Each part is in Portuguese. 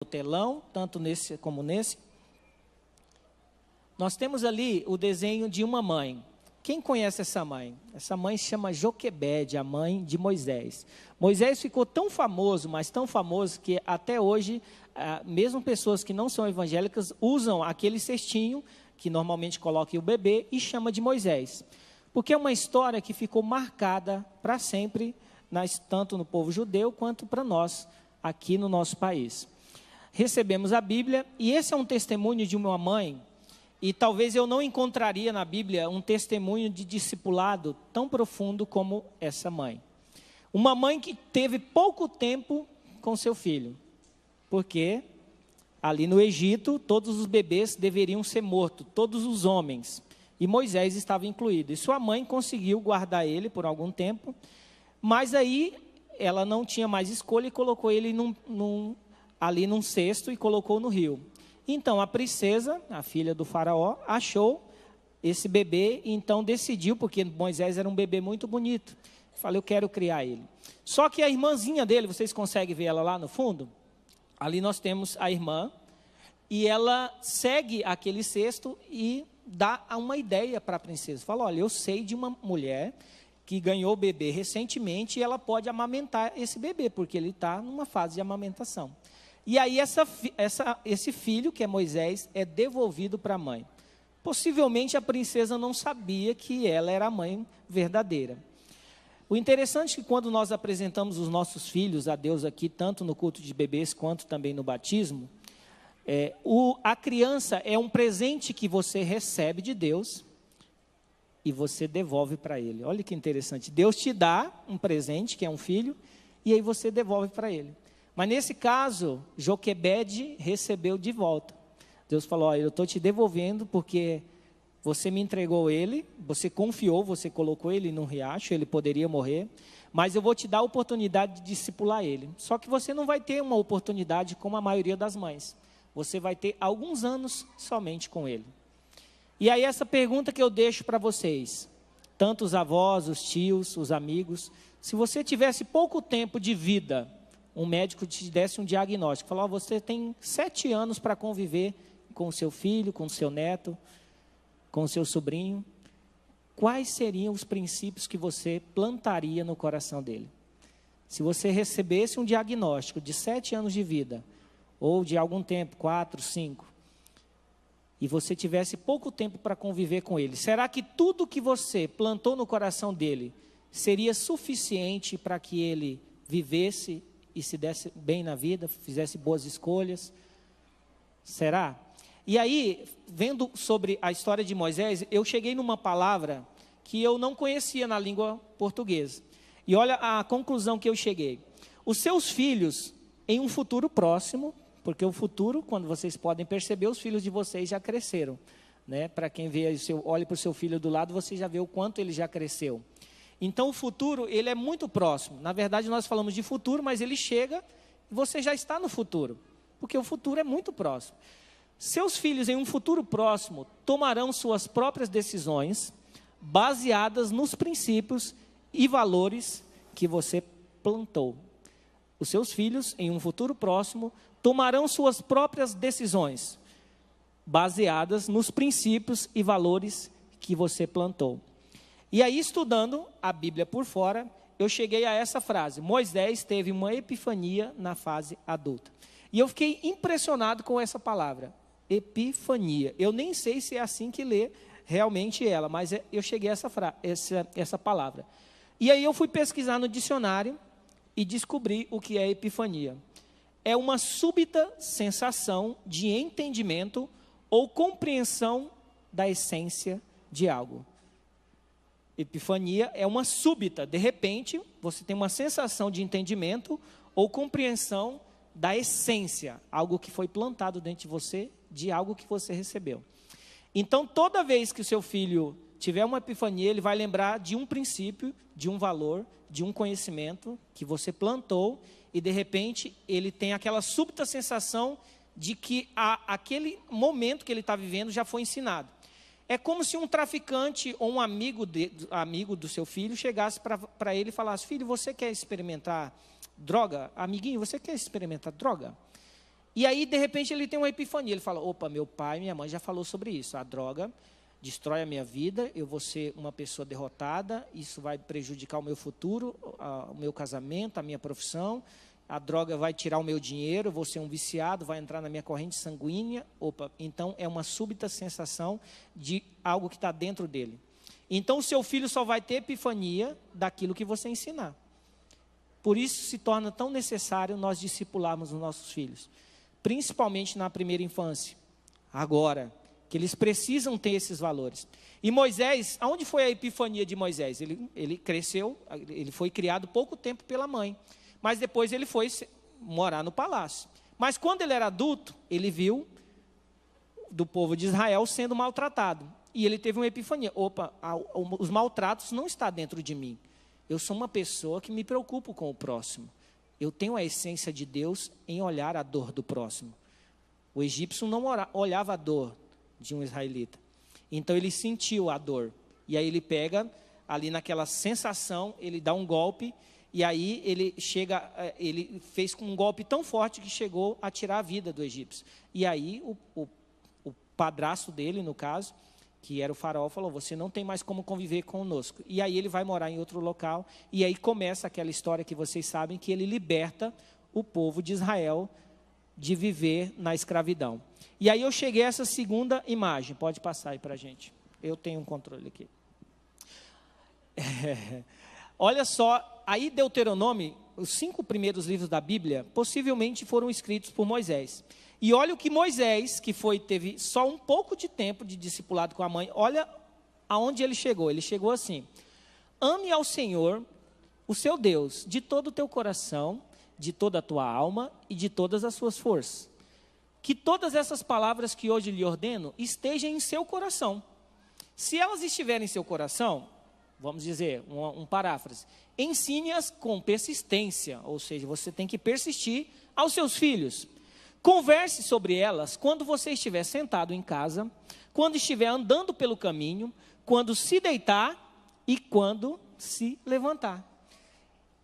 no telão, tanto nesse como nesse. Nós temos ali o desenho de uma mãe. Quem conhece essa mãe? Essa mãe se chama Joquebede, a mãe de Moisés. Moisés ficou tão famoso, mas tão famoso, que até hoje, mesmo pessoas que não são evangélicas, usam aquele cestinho, que normalmente coloca o bebê, e chama de Moisés. Porque é uma história que ficou marcada para sempre, tanto no povo judeu, quanto para nós, aqui no nosso país. Recebemos a Bíblia, e esse é um testemunho de uma mãe. E talvez eu não encontraria na Bíblia um testemunho de discipulado tão profundo como essa mãe. Uma mãe que teve pouco tempo com seu filho. Porque ali no Egito, todos os bebês deveriam ser mortos, todos os homens. E Moisés estava incluído. E sua mãe conseguiu guardar ele por algum tempo. Mas aí ela não tinha mais escolha e colocou ele ali num cesto e colocou no rio. Então, a princesa, a filha do faraó, achou esse bebê e então decidiu, porque Moisés era um bebê muito bonito. Falei, eu quero criar ele. Só que a irmãzinha dele, vocês conseguem ver ela lá no fundo? Ali nós temos a irmã e ela segue aquele cesto e dá uma ideia para a princesa. Fala, olha, eu sei de uma mulher que ganhou o bebê recentemente e ela pode amamentar esse bebê, porque ele está numa fase de amamentação. E aí esse filho, que é Moisés, é devolvido para a mãe. Possivelmente a princesa não sabia que ela era a mãe verdadeira. O interessante é que quando nós apresentamos os nossos filhos a Deus aqui, tanto no culto de bebês quanto também no batismo, a criança é um presente que você recebe de Deus e você devolve para ele. Olha que interessante. Deus te dá um presente, que é um filho, e aí você devolve para ele. Mas nesse caso, Joquebede recebeu de volta. Deus falou, olha, eu estou te devolvendo porque você me entregou ele, você confiou, você colocou ele num riacho, ele poderia morrer, mas eu vou te dar a oportunidade de discipular ele. Só que você não vai ter uma oportunidade como a maioria das mães. Você vai ter alguns anos somente com ele. E aí essa pergunta que eu deixo para vocês, tanto os avós, os tios, os amigos, se você tivesse pouco tempo de vida, um médico te desse um diagnóstico, falou, você tem 7 anos para conviver com o seu filho, com o seu neto, com o seu sobrinho, quais seriam os princípios que você plantaria no coração dele? Se você recebesse um diagnóstico de 7 anos de vida, ou de algum tempo, 4, 5, e você tivesse pouco tempo para conviver com ele, será que tudo que você plantou no coração dele seria suficiente para que ele vivesse e se desse bem na vida, fizesse boas escolhas? Será? E aí, vendo sobre a história de Moisés, eu cheguei numa palavra que eu não conhecia na língua portuguesa. E olha a conclusão que eu cheguei. Os seus filhos, em um futuro próximo, porque o futuro, quando vocês podem perceber, os filhos de vocês já cresceram, né? Para quem vê, olha para o seu filho do lado, você já vê o quanto ele já cresceu. Então, o futuro, ele é muito próximo. Na verdade, nós falamos de futuro, mas ele chega e você já está no futuro. Porque o futuro é muito próximo. Seus filhos, em um futuro próximo, tomarão suas próprias decisões, baseadas nos princípios e valores que você plantou. Os seus filhos, em um futuro próximo, tomarão suas próprias decisões, baseadas nos princípios e valores que você plantou. E aí, estudando a Bíblia por fora, eu cheguei a essa frase, Moisés teve uma epifania na fase adulta. E eu fiquei impressionado com essa palavra, epifania. Eu nem sei se é assim que lê realmente ela, mas eu cheguei a essa palavra. E aí eu fui pesquisar no dicionário e descobri o que é epifania. É uma súbita sensação de entendimento ou compreensão da essência de algo. Epifania é uma súbita, de repente, você tem uma sensação de entendimento ou compreensão da essência, algo que foi plantado dentro de você, de algo que você recebeu. Então, toda vez que o seu filho tiver uma epifania, ele vai lembrar de um princípio, de um valor, de um conhecimento que você plantou, e de repente, ele tem aquela súbita sensação de que aquele momento que ele está vivendo já foi ensinado. É como se um traficante ou um amigo do seu filho chegasse para ele e falasse, filho, você quer experimentar droga? Amiguinho, você quer experimentar droga? E aí, de repente, ele tem uma epifania. Ele fala, opa, meu pai e minha mãe já falou sobre isso. A droga destrói a minha vida, eu vou ser uma pessoa derrotada, isso vai prejudicar o meu futuro, o meu casamento, a minha profissão. A droga vai tirar o meu dinheiro, eu vou ser um viciado, vai entrar na minha corrente sanguínea. Opa, então é uma súbita sensação de algo que está dentro dele. Então o seu filho só vai ter epifania daquilo que você ensinar. Por isso se torna tão necessário nós discipularmos os nossos filhos, principalmente na primeira infância, agora, que eles precisam ter esses valores. E Moisés, aonde foi a epifania de Moisés? Ele cresceu, ele foi criado pouco tempo pela mãe, mas depois ele foi morar no palácio. Mas quando ele era adulto, ele viu do povo de Israel sendo maltratado. E ele teve uma epifania. Opa, os maltratos não estão dentro de mim. Eu sou uma pessoa que me preocupo com o próximo. Eu tenho a essência de Deus em olhar a dor do próximo. O egípcio não olhava a dor de um israelita. Então ele sentiu a dor. E aí ele pega, ali naquela sensação, ele dá um golpe. E aí ele fez com um golpe tão forte que chegou a tirar a vida do egípcio. E aí o padrasto dele, no caso, que era o faraó, falou, você não tem mais como conviver conosco. E aí ele vai morar em outro local, e aí começa aquela história que vocês sabem, que ele liberta o povo de Israel de viver na escravidão. E aí eu cheguei a essa segunda imagem, pode passar aí para a gente, eu tenho um controle aqui. Olha só, aí Deuteronômio, os 5 primeiros livros da Bíblia, possivelmente foram escritos por Moisés. E olha o que Moisés, que teve só um pouco de tempo de discipulado com a mãe, olha aonde ele chegou. Ele chegou assim, ame ao Senhor, o seu Deus, de todo o teu coração, de toda a tua alma e de todas as suas forças. Que todas essas palavras que hoje lhe ordeno estejam em seu coração. Se elas estiverem em seu coração, vamos dizer, um paráfrase, ensine-as com persistência, ou seja, você tem que persistir aos seus filhos. Converse sobre elas quando você estiver sentado em casa, quando estiver andando pelo caminho, quando se deitar e quando se levantar.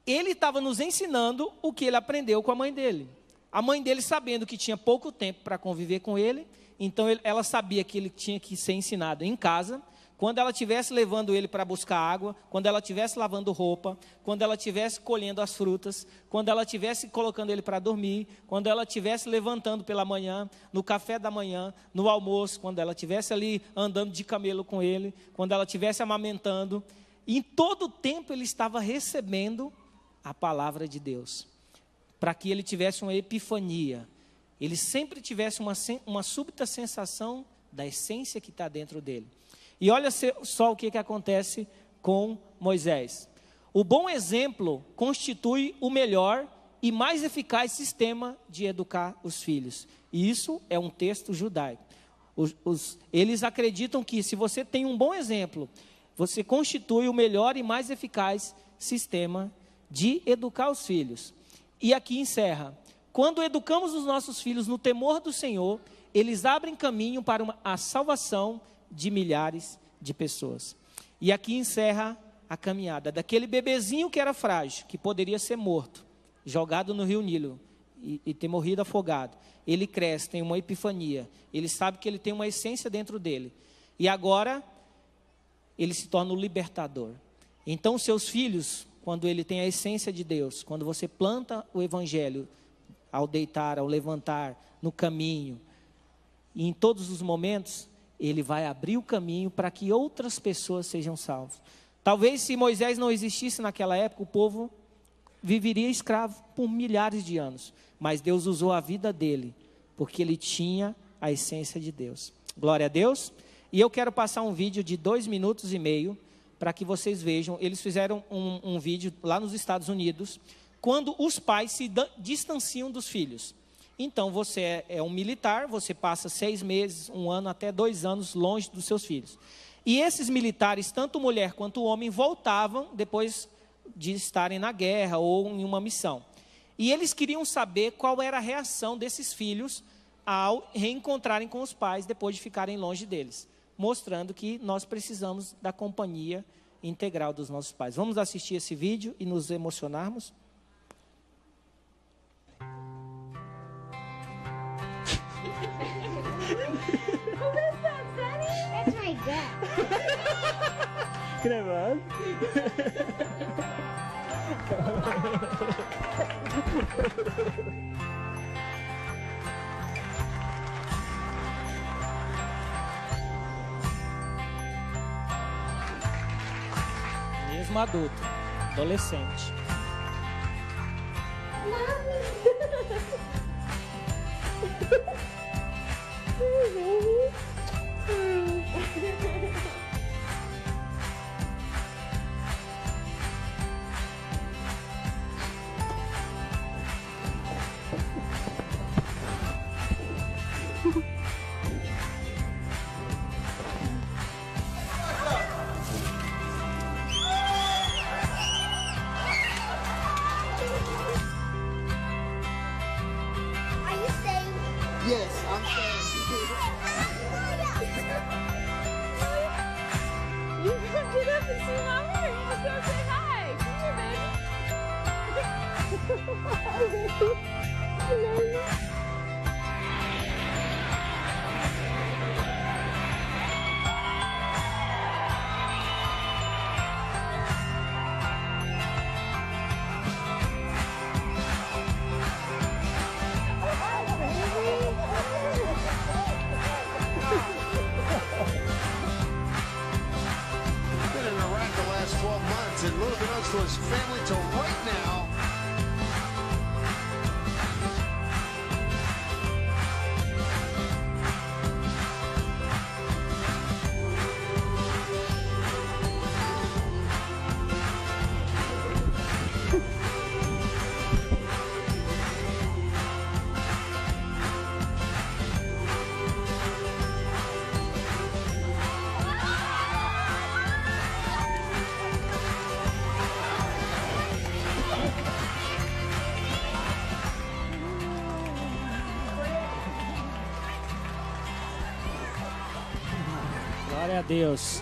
Ele estava nos ensinando o que ele aprendeu com a mãe dele. A mãe dele, sabendo que tinha pouco tempo para conviver com ele, então ela sabia que ele tinha que ser ensinado em casa. Quando ela estivesse levando ele para buscar água, quando ela estivesse lavando roupa, quando ela estivesse colhendo as frutas, quando ela estivesse colocando ele para dormir, quando ela estivesse levantando pela manhã, no café da manhã, no almoço, quando ela estivesse ali andando de camelo com ele, quando ela estivesse amamentando, em todo o tempo ele estava recebendo a palavra de Deus, para que ele tivesse uma epifania, ele sempre tivesse uma súbita sensação da essência que está dentro dele. E olha só o que acontece com Moisés. O bom exemplo constitui o melhor e mais eficaz sistema de educar os filhos. E isso é um texto judaico. Eles acreditam que se você tem um bom exemplo, você constitui o melhor e mais eficaz sistema de educar os filhos. E aqui encerra. Quando educamos os nossos filhos no temor do Senhor, eles abrem caminho para a salvação de milhares de pessoas. E aqui encerra a caminhada daquele bebezinho que era frágil, que poderia ser morto, jogado no rio Nilo e ter morrido afogado. Ele cresce, tem uma epifania, ele sabe que ele tem uma essência dentro dele, e agora ele se torna o libertador. Então seus filhos, quando ele tem a essência de Deus, quando você planta o evangelho ao deitar, ao levantar, no caminho, e em todos os momentos, ele vai abrir o caminho para que outras pessoas sejam salvas. Talvez se Moisés não existisse naquela época, o povo viveria escravo por milhares de anos. Mas Deus usou a vida dele, porque ele tinha a essência de Deus. Glória a Deus. E eu quero passar um vídeo de 2 minutos e meio, para que vocês vejam. Eles fizeram um vídeo lá nos Estados Unidos, quando os pais se distanciam dos filhos. Então, você é um militar, você passa 6 meses, 1 ano, até 2 anos longe dos seus filhos. E esses militares, tanto mulher quanto homem, voltavam depois de estarem na guerra ou em uma missão. E eles queriam saber qual era a reação desses filhos ao reencontrarem com os pais depois de ficarem longe deles, mostrando que nós precisamos da companhia integral dos nossos pais. Vamos assistir esse vídeo e nos emocionarmos? That's my dad. Gravando. Mesmo adulto, adolescente. Are you staying? Yes, I'm saying. You can get up and see Mama, or you just go say hi. Come here, baby. Been in Iraq the last 12 months and little unbeknownst to his family till right now. Glória a Deus.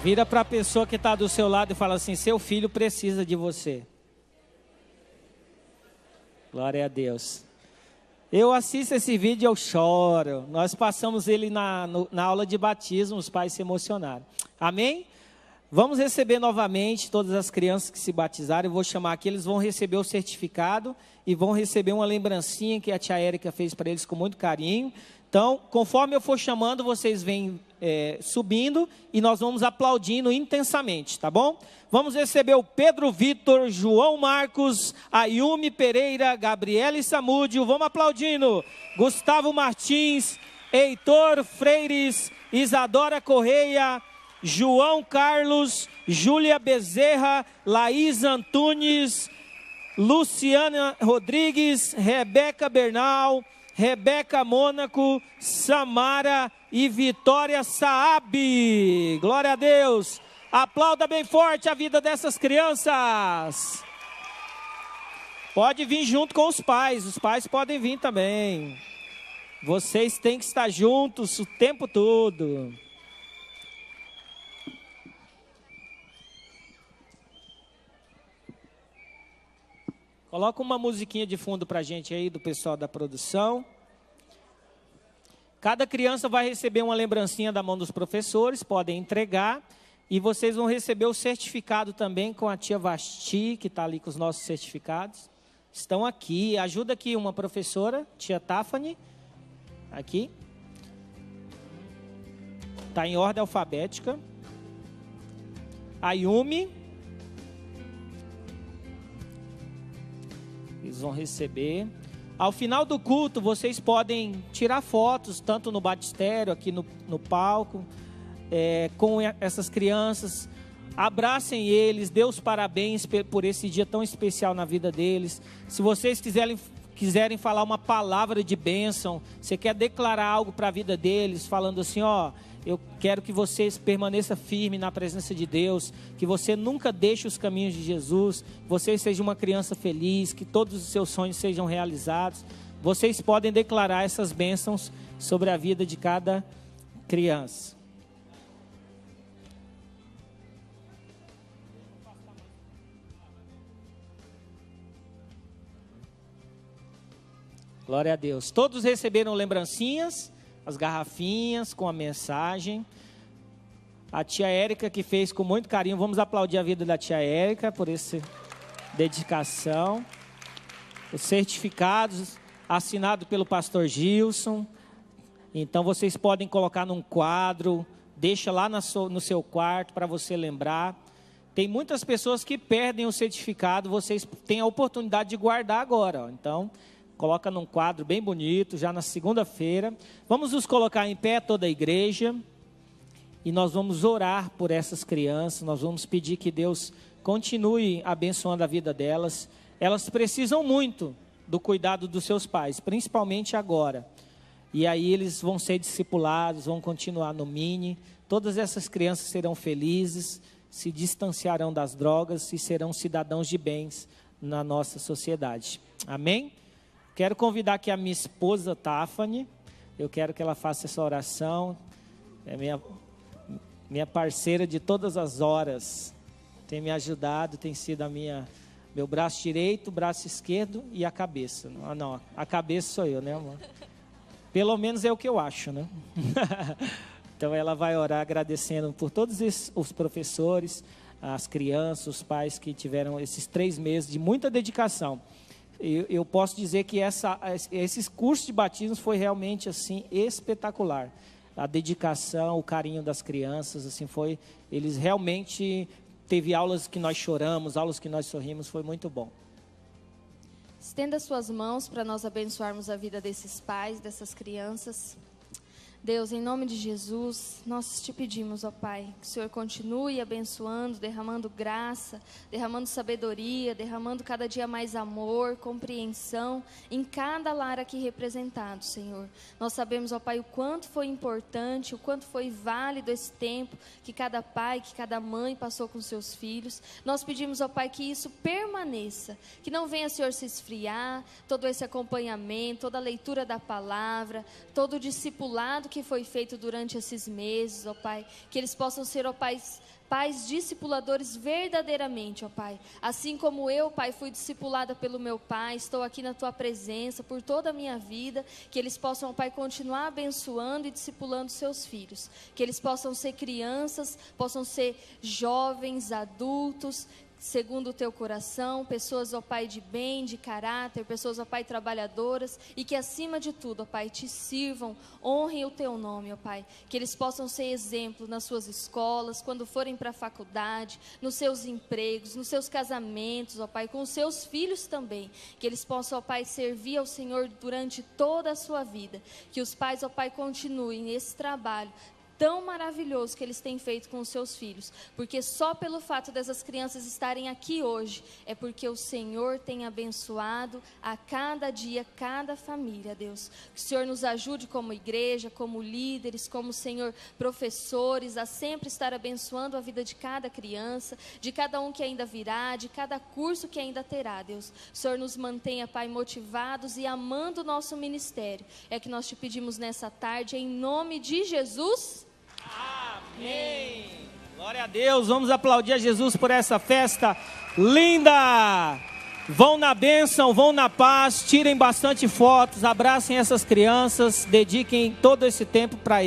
Vira para a pessoa que está do seu lado e fala assim: seu filho precisa de você. Glória a Deus. Eu assisto esse vídeo e eu choro. Nós passamos ele na aula de batismo, os pais se emocionaram. Amém? Vamos receber novamente todas as crianças que se batizaram. Eu vou chamar aqui, eles vão receber o certificado e vão receber uma lembrancinha que a tia Érica fez para eles com muito carinho. Então, conforme eu for chamando, vocês vêm subindo e nós vamos aplaudindo intensamente, tá bom? Vamos receber o Pedro Vitor, João Marcos, Ayumi Pereira, Gabriela Samúdio, vamos aplaudindo. Gustavo Martins, Heitor Freires, Isadora Correia, João Carlos, Júlia Bezerra, Laís Antunes, Luciana Rodrigues, Rebeca Bernal, Rebeca Mônaco, Samara e Vitória Saab. Glória a Deus. Aplauda bem forte a vida dessas crianças. Pode vir junto com os pais podem vir também. Vocês têm que estar juntos o tempo todo. Coloca uma musiquinha de fundo pra gente aí, do pessoal da produção. Cada criança vai receber uma lembrancinha da mão dos professores, podem entregar. E vocês vão receber o certificado também com a tia Vasti, que está ali com os nossos certificados. Estão aqui. Ajuda aqui uma professora, tia Tafani. Aqui. Está em ordem alfabética. Ayumi. Eles vão receber. Ao final do culto, vocês podem tirar fotos, tanto no batistério, aqui no palco, com essas crianças. Abracem eles, dê os parabéns por esse dia tão especial na vida deles. Se vocês quiserem falar uma palavra de bênção, você quer declarar algo para a vida deles, falando assim, ó, eu quero que você permaneça firme na presença de Deus, que você nunca deixe os caminhos de Jesus, que você seja uma criança feliz, que todos os seus sonhos sejam realizados. Vocês podem declarar essas bênçãos sobre a vida de cada criança. Glória a Deus. Todos receberam lembrancinhas, as garrafinhas com a mensagem. A tia Érica que fez com muito carinho. Vamos aplaudir a vida da tia Érica por essa dedicação. Os certificados assinados pelo pastor Gilson. Então vocês podem colocar num quadro, deixa lá no seu quarto para você lembrar. Tem muitas pessoas que perdem o certificado, vocês têm a oportunidade de guardar agora. Ó. Então, coloca num quadro bem bonito, já na segunda-feira. Vamos nos colocar em pé, toda a igreja. E nós vamos orar por essas crianças. Nós vamos pedir que Deus continue abençoando a vida delas. Elas precisam muito do cuidado dos seus pais, principalmente agora. E aí eles vão ser discipulados, vão continuar no mini. Todas essas crianças serão felizes, se distanciarão das drogas e serão cidadãos de bens na nossa sociedade. Amém? Quero convidar aqui a minha esposa, Tafani. Eu quero que ela faça essa oração. É minha parceira de todas as horas. Tem me ajudado, tem sido meu braço direito, braço esquerdo e a cabeça. Não, a cabeça sou eu, né, amor? Pelo menos é o que eu acho, né? Então ela vai orar agradecendo por todos os professores, as crianças, os pais que tiveram esses 3 meses de muita dedicação. Eu posso dizer que esses cursos de batismo foi realmente assim espetacular. A dedicação, o carinho das crianças, assim eles realmente teve aulas que nós choramos, aulas que nós sorrimos, foi muito bom. Estenda suas mãos para nós abençoarmos a vida desses pais, dessas crianças. Deus, em nome de Jesus, nós te pedimos, ó Pai, que o Senhor continue abençoando, derramando graça, derramando sabedoria, derramando cada dia mais amor, compreensão em cada lar aqui representado, Senhor. Nós sabemos, ó Pai, o quanto foi importante, o quanto foi válido esse tempo que cada pai, que cada mãe passou com seus filhos. Nós pedimos, ó Pai, que isso permaneça, que não venha, Senhor, se esfriar, todo esse acompanhamento, toda a leitura da palavra, todo o discipulado que foi feito durante esses meses, ó Pai, que eles possam ser, ó Pai, pais discipuladores verdadeiramente, ó Pai, assim como eu, Pai, fui discipulada pelo meu pai, estou aqui na Tua presença por toda a minha vida, que eles possam, ó Pai, continuar abençoando e discipulando seus filhos, que eles possam ser crianças, possam ser jovens, adultos, segundo o Teu coração, pessoas, ó Pai, de bem, de caráter, pessoas, ó Pai, trabalhadoras, e que acima de tudo, ó Pai, Te sirvam, honrem o Teu nome, ó Pai, que eles possam ser exemplo nas suas escolas, quando forem para a faculdade, nos seus empregos, nos seus casamentos, ó Pai, com os seus filhos também, que eles possam, ó Pai, servir ao Senhor durante toda a sua vida, que os pais, ó Pai, continuem esse trabalho tão maravilhoso que eles têm feito com os seus filhos, porque só pelo fato dessas crianças estarem aqui hoje, é porque o Senhor tem abençoado a cada dia, cada família, Deus. Que o Senhor nos ajude como igreja, como líderes, como, Senhor, professores, a sempre estar abençoando a vida de cada criança, de cada um que ainda virá, de cada curso que ainda terá, Deus. O Senhor nos mantenha, Pai, motivados e amando o nosso ministério. É que nós te pedimos nessa tarde, em nome de Jesus. Amém. Glória a Deus. Vamos aplaudir a Jesus por essa festa linda. Vão na bênção, vão na paz, tirem bastante fotos, abracem essas crianças, dediquem todo esse tempo para eles.